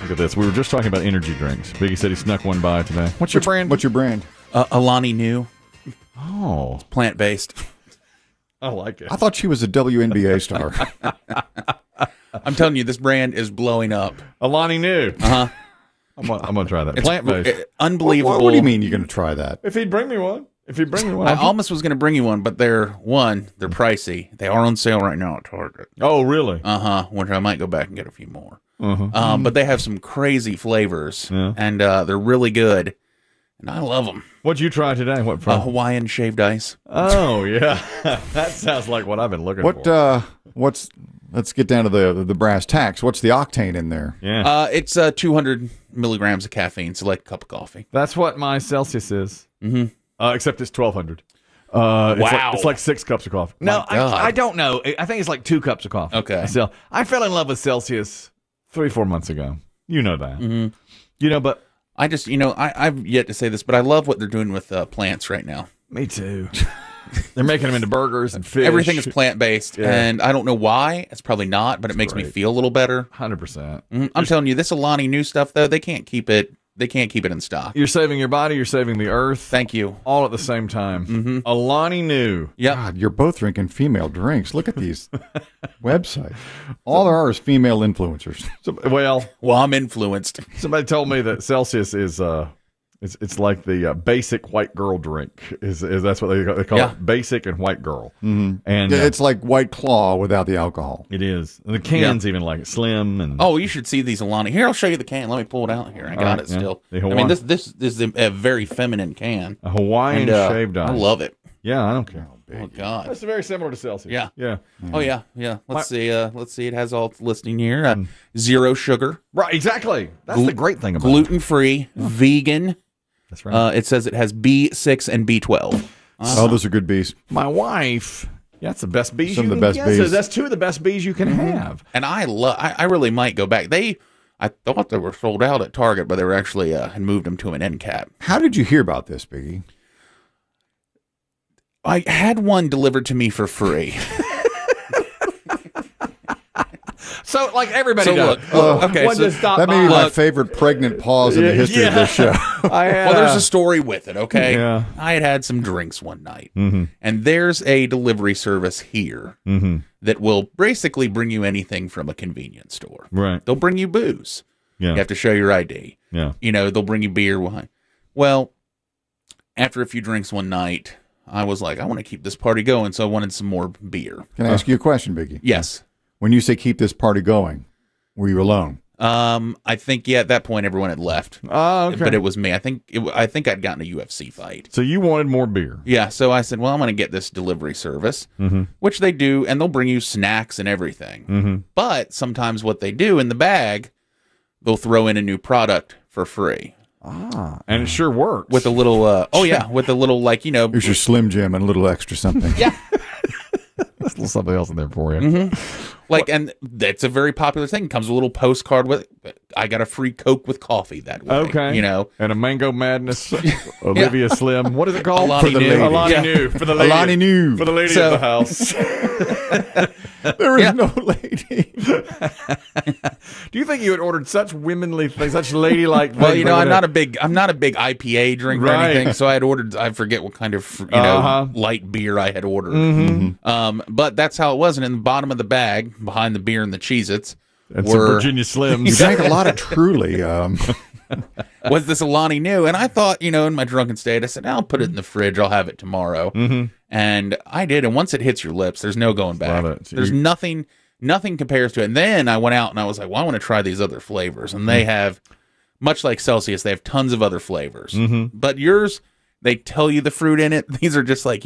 Look at this. We were just talking about energy drinks. Biggie said he snuck one by today. What's your brand? What's your brand? Alani Nu. Oh, Plant-based. I like it. I thought she was a WNBA star. I'm telling you, this brand is blowing up. Alani Nu. Uh-huh. I'm gonna try that. Plant-based. Unbelievable. What do you mean you're going to try that? If he'd bring me one. I almost was going to bring you one, but they're pricey. They are on sale right now at Target. Oh, really? Which I might go back and get a few more. But they have some crazy flavors, and they're really good, and I love them. What'd you try today? What from? Hawaiian shaved ice. Oh, yeah. That sounds like what I've been looking for. Let's get down to the brass tacks. What's the octane in there? Yeah. It's 200 milligrams of caffeine, so like a cup of coffee. That's what my Celsius is. Mm-hmm. Except it's 1,200. Wow. It's like 6 cups of coffee. No, I don't know. I think it's like 2 cups of coffee. Okay. So I fell in love with Celsius 3-4 months ago. You know that. Mm-hmm. But I just, I've yet to say this, but I love what they're doing with plants right now. Me too. They're making them into burgers and fish. Everything is plant-based, and I don't know why. It's probably not, but it makes me feel a little better. 100%. I'm telling you, this Alani Nu stuff, though, they can't keep it. They can't keep it in stock. You're saving your body. You're saving the earth. Thank you. All at the same time. Alani Nu. Yeah. God, you're both drinking female drinks. Look at these websites. All there are is female influencers. Well, I'm influenced. Somebody told me that Celsius is it's like the basic white girl drink. Is that's what they call it? Basic and white girl. Mm-hmm. And it's like White Claw without the alcohol. It is. And the can's even like slim and. Oh, you should see these Alani. Here, I'll show you the can. Let me pull it out here. I got it still. I mean, this is a very feminine can. A Hawaiian shaved ice. I love it. Yeah, I don't care. Oh God, that's very similar to Celsius. Yeah, yeah. Oh yeah. Let's see. It has all listing here. 0 sugar. Right. Exactly. That's the great thing about it. Gluten-free, vegan. That's right. It says it has B6 and B12. Oh, those are good bees. My wife. Yeah, that's the best bees. Some of the best bees. So that's 2 of the best bees you can have. And I really might go back. I thought they were sold out at Target, but they were actually had moved them to an end cap. How did you hear about this, Biggie? I had one delivered to me for free. So, like everybody does. Look, okay, that may be my favorite pregnant pause in the history of this show. Well, there's a story with it, okay? Yeah. I had some drinks one night, and there's a delivery service here that will basically bring you anything from a convenience store. Right. They'll bring you booze. Yeah. You have to show your ID. Yeah. They'll bring you beer, wine. Well, after a few drinks one night, I was like, I want to keep this party going, so I wanted some more beer. Can I ask you a question, Biggie? Yes. When you say keep this party going, were you alone? I think at that point everyone had left. Oh, okay. But it was me. I think I'd gotten a UFC fight. So you wanted more beer? Yeah. So I said, well, I'm going to get this delivery service, which they do, and they'll bring you snacks and everything. But sometimes what they do in the bag, they'll throw in a new product for free. And it sure works. With a little, with a little Here's your Slim Jim and a little extra something. Yeah. There's a little something else in there for you. And that's a very popular thing. It comes with a little postcard with it. I got a free Coke with coffee that way. Okay. And a Mango Madness, Olivia Slim. What is it called? Alani Nu. Alani Nu. For the lady. Alani Nu. For the lady of the house. There is no lady. Do you think you had ordered such womanly things, such ladylike things? Well, I'm not a big IPA drinker or anything, so I had ordered, I forget what kind of light beer I had ordered. But that's how it was. And in the bottom of the bag, behind the beer and the Cheez-Its, were some Virginia Slims. You drank a lot of Truly. Was this Alani Nu? And I thought, in my drunken state, I said, I'll put it in the fridge. I'll have it tomorrow. And I did. And once it hits your lips, there's no going back. There's nothing compares to it. And then I went out and I was like, well, I want to try these other flavors. And they have, much like Celsius, they have tons of other flavors. But yours, they tell you the fruit in it. These are just like,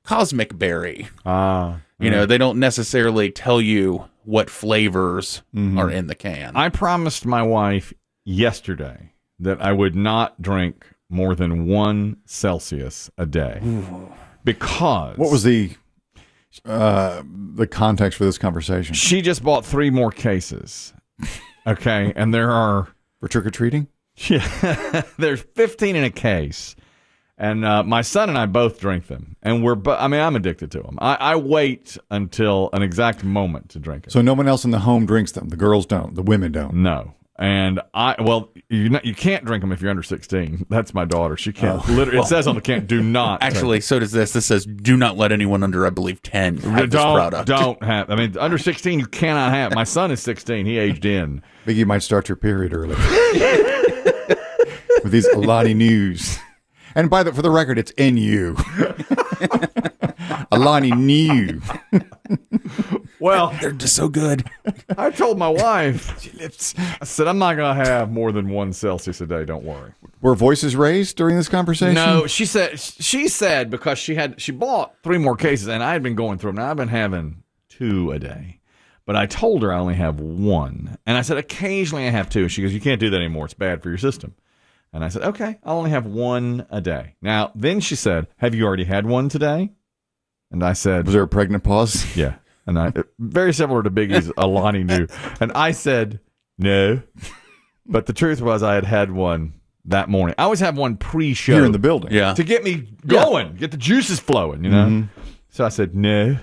cosmic berry. They don't necessarily tell you what flavors are in the can. I promised my wife yesterday that I would not drink more than 1 Celsius a day. Because what was the context for this conversation? She just bought 3 more cases. Okay, and there are for trick-or-treating? Yeah. There's 15 in a case. And my son and I both drink them, and I'm addicted to them. I wait until an exact moment to drink it. So no one else in the home drinks them. The girls don't. The women don't. No. And you can't drink them if you're under 16. That's my daughter. She can't. Literally, it says on the can, do not. Actually, so does this. This says, do not let anyone under, I believe, 10 have this product. Don't have. I mean, under 16, you cannot have. My son is 16. He aged in. Biggie might start your period early with these Alani Nus. And for the record, it's NU. Alani Nu. Well, they're just so good. I told my wife, I said, I'm not going to have more than 1 Celsius a day. Don't worry. Were voices raised during this conversation? No, she said because she bought 3 more cases, and I had been going through them. Now I've been having 2 a day. But I told her I only have 1. And I said, occasionally I have 2. She goes, you can't do that anymore. It's bad for your system. And I said, okay, I'll only have 1 a day. Now, then she said, have you already had 1 today? And I said, was there a pregnant pause? Yeah. And very similar to Biggie's Alani Nu. And I said, no. But the truth was I had 1 that morning. I always have 1 pre-show. Here in the building. Yeah. To get me going, get the juices flowing, you know? Mm-hmm. So I said, no.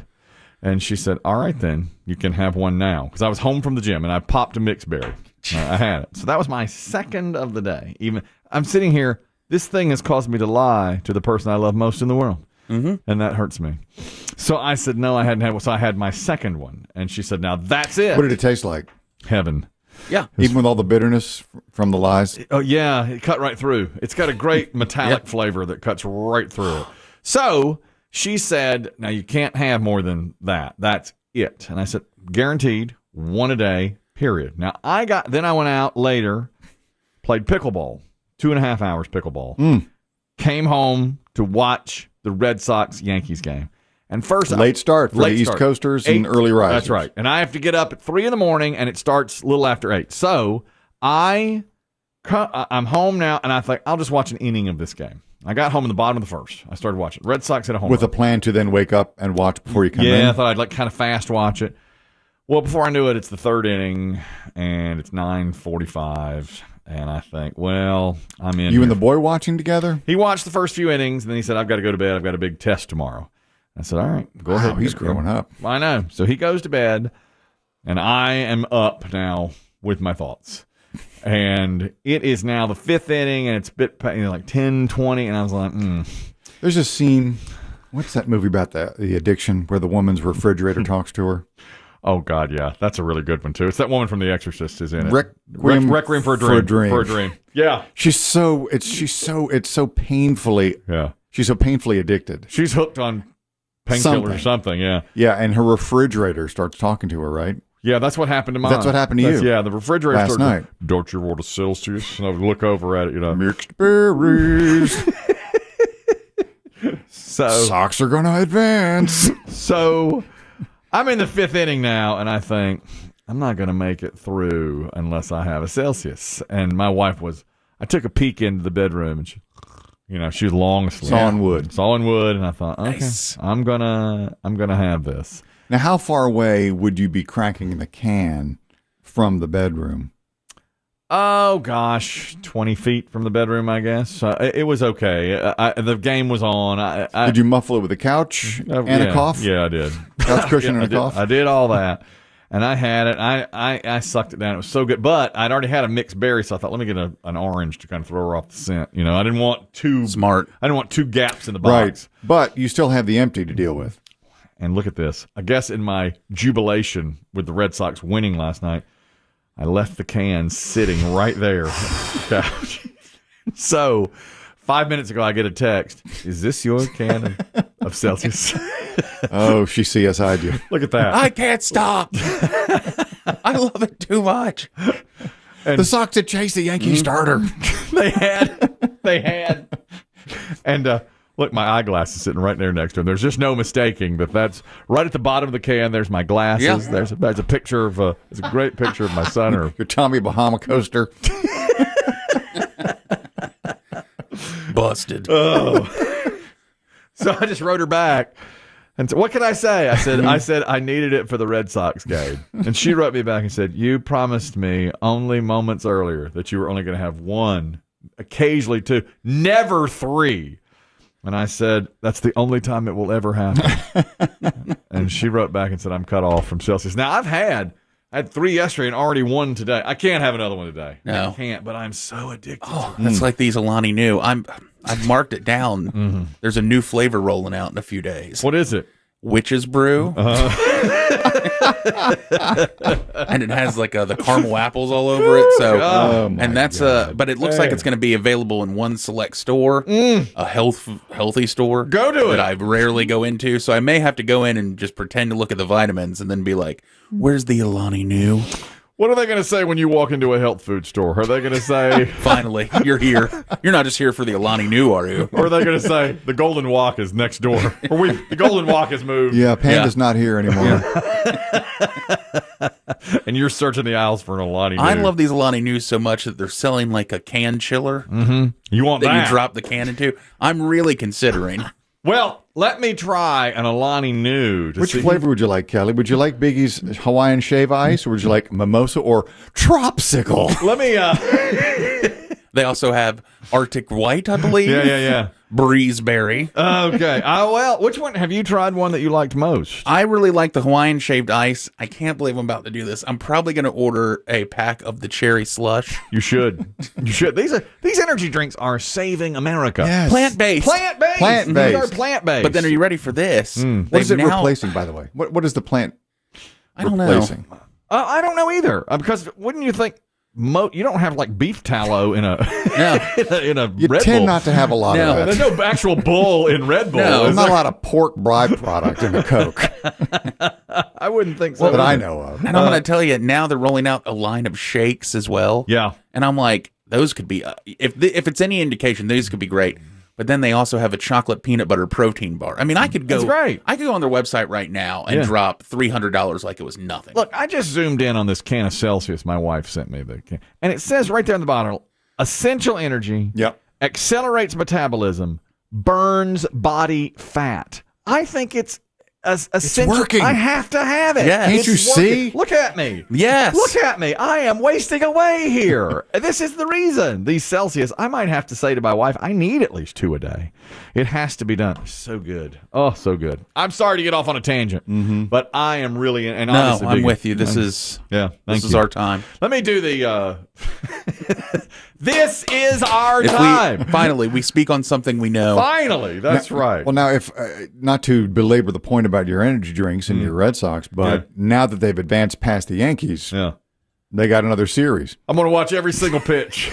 And she said, all right, then, you can have 1 now. Because I was home from the gym, and I popped a mixed berry. I had it. So that was my second of the day. Even I'm sitting here. This thing has caused me to lie to the person I love most in the world. Mm-hmm. And that hurts me. So I said, no, I hadn't had one. So I had my second one. And she said, now that's it. What did it taste like? Heaven. Yeah. Even with all the bitterness from the lies? Oh, yeah. It cut right through. It's got a great metallic flavor that cuts right through it. So she said, now you can't have more than that. That's it. And I said, guaranteed 1 a day, period. Now I went out later, played pickleball, 2.5 hours pickleball. Came home to watch the Red Sox-Yankees game. And first, late start for the East Coasters and early risers. That's right. And I have to get up at 3 in the morning, and it starts a little after 8. So I'm home now, and I think I'll just watch an inning of this game. I got home in the bottom of the first. I started watching. Red Sox hit a home with run. A plan to then wake up and watch before you come in? Yeah, I thought I'd kind of fast watch it. Well, before I knew it, it's the 3rd inning, and it's 9:45. And I think, well, I'm in. You and the boy watching together? He watched the first few innings, and then he said, I've got to go to bed. I've got a big test tomorrow. I said, all right, go ahead. He's growing up. I know. So he goes to bed, and I am up now with my thoughts. And it is now the 5th inning, and it's like 10:20, and I was like, There's a scene, what's that movie about the addiction where the woman's refrigerator talks to her? Oh, God, yeah. That's a really good one, too. It's that woman from The Exorcist is in it. Requiem for a Dream. For a Dream. Yeah. It's so painfully. Yeah. She's so painfully addicted. She's hooked on painkillers or something, yeah. Yeah, and her refrigerator starts talking to her, right? Yeah, that's what happened to mine. That's what happened to you. Yeah, the refrigerator last night. Don't you want a Celsius? And I would look over at it, you know. Mixed berries. So Sox are going to advance. So I'm in the 5th inning now, and I think I'm not going to make it through unless I have a Celsius. And my wife I took a peek into the bedroom, and she was long asleep. Sawing wood. And I thought, okay, nice. I'm gonna have this. Now, how far away would you be cracking the can from the bedroom? Oh, gosh, 20 feet from the bedroom, I guess. It was okay. The game was on. Did you muffle it with a couch and a cough? Yeah, I did. Couch cushion and a cough? I did all that. And I had it. I sucked it down. It was so good. But I'd already had a mixed berry, so I thought, let me get an orange to kind of throw her off the scent. You know, I didn't want too smart. I didn't want 2 gaps in the box. Right. But you still have the empty to deal with. And look at this. I guess in my jubilation with the Red Sox winning last night, I left the can sitting right there. So 5 minutes ago, I get a text. Is this your can of Celsius? Oh, she CSI'd you. Look at that. I can't stop. I love it too much. And the Sox had chased the Yankee starter. They had. And look, my eyeglass is sitting right there next to him. There's just no mistaking that's right at the bottom of the can. There's my glasses. Yeah. There's a picture of it's a great picture of my son. Or your Tommy Bahama coaster. Busted. Oh. So I just wrote her back. And so what can I say? I said I needed it for the Red Sox game. And she wrote me back and said, you promised me only moments earlier that you were only going to have 1, occasionally 2, never 3. And I said, that's the only time it will ever happen. And she wrote back and said, I'm cut off from Celsius. Now, I've had I had 3 yesterday and already 1 today. I can't have another one today. No. I can't, but I'm so addicted to it. That's like these Alani Nu. I've marked it down. There's a new flavor rolling out in a few days. What is it? Witch's Brew. And it has like the caramel apples all over it. So, and that's but it looks like it's going to be available in one select store, a healthy store. Go to it. That I rarely go into. So I may have to go in and just pretend to look at the vitamins and then be like, "Where's the Alani Nu?" What are they going to say when you walk into a health food store? Are they going to say, "Finally, you're here. You're not just here for the Alani Nu, are you?" Or are they going to say, "The Golden Walk is next door"? Or the Golden Walk has moved. Yeah, Panda's not here anymore. And you're searching the aisles for an Alani Nu. I love these Alani Nu so much that they're selling like a can chiller You want that that? you drop the can into. I'm really considering. Well, let me try an Alani Nu. Which flavor would you like, Kelly? Would you like Biggie's Hawaiian Shave Ice, or would you like mimosa or Tropsicle? Let me. They also have Arctic White, I believe. Yeah. Breezeberry. Okay. Well, which one have you tried? One that you liked most? I really like the Hawaiian Shaved Ice. I can't believe I'm about to do this. I'm probably going to order a pack of the cherry slush. You should. You should. These energy drinks are saving America. Yes. Plant-based. Plant-based. These are plant-based. But then are you ready for this? What is it replacing, by the way? What is the plant I don't replacing? know. I don't know either. Because wouldn't you think you don't have like beef tallow in a in a You Red tend Bull. not to have a lot of that. There's no actual bull in Red Bull. No, There's is not a there? lot of pork byproduct in the Coke I wouldn't think so. that I either. know of. And I'm going to tell you, now they're rolling out a line of shakes as well. Yeah. And I'm like, those could be, if it's any indication, these could be great. But then they also have a chocolate peanut butter protein bar. I mean, I could go. That's great. I could go on their website right now and drop $300 like it was nothing. Look, I just zoomed in on this can of Celsius my wife sent me. And it says right there in the bottle, essential energy, Yep. accelerates metabolism, burns body fat. I think it's essential. working. I have to have it. Yes. Can't you It's working. see? Look at me. Yes. Look at me. I am wasting away here. This is the reason. These Celsius, I might have to say to my wife, I need at least 2 a day. It has to be done. So good. Oh, so good. I'm sorry to get off on a tangent, but I am really, and no, honestly, I'm Biggie, with you. This is this is our time. Let me do the. This is our time. Finally, we speak on something we know. Finally, that's right. Well, now, if not to belabor the point about your energy drinks and your Red Sox, but now that they've advanced past the Yankees, they got another series. I'm going to watch every single pitch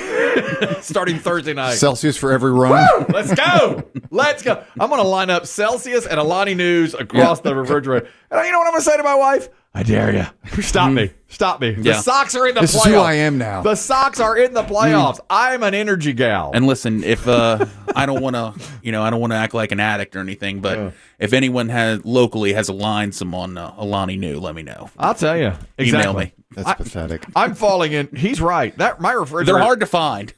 starting Thursday night. Celsius for every run. Let's go. Let's go. I'm going to line up Celsius and Alani Nu's across the refrigerator. And you know what I'm going to say to my wife? I dare you. Stop me. Stop me. The Sox are in the playoffs. This is who I am now. The Sox are in the playoffs. I'm an energy gal. And listen, if I don't want to, I don't want to act like an addict or anything, but if anyone locally has a line some on Alani Nu, let me know. I'll tell you. Exactly. Email me. That's pathetic. I'm falling in. He's right. That my refrigerator. They're hard to find.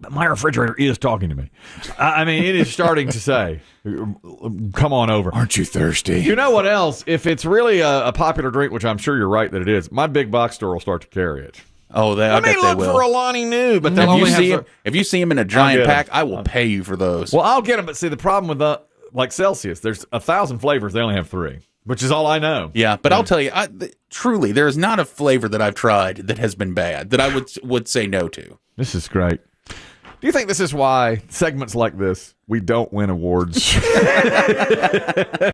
My refrigerator is talking to me. I mean, it is starting to say, come on over. Aren't you thirsty? You know what else? If it's really a popular drink, which I'm sure you're right that it is, my big box store will start to carry it. Oh, I Let bet me they look will. for Alani Nu, but they'll If you only see have him, if you see him in a giant get 'em. pack, I will pay you for those. Well, I'll get them, but see, the problem with like Celsius, there's 1,000 flavors. They only have 3, which is all I know. Yeah, but I'll tell you, truly, there is not a flavor that I've tried that has been bad that I would say no to. This is great. Do you think this is why segments like this, we don't win awards?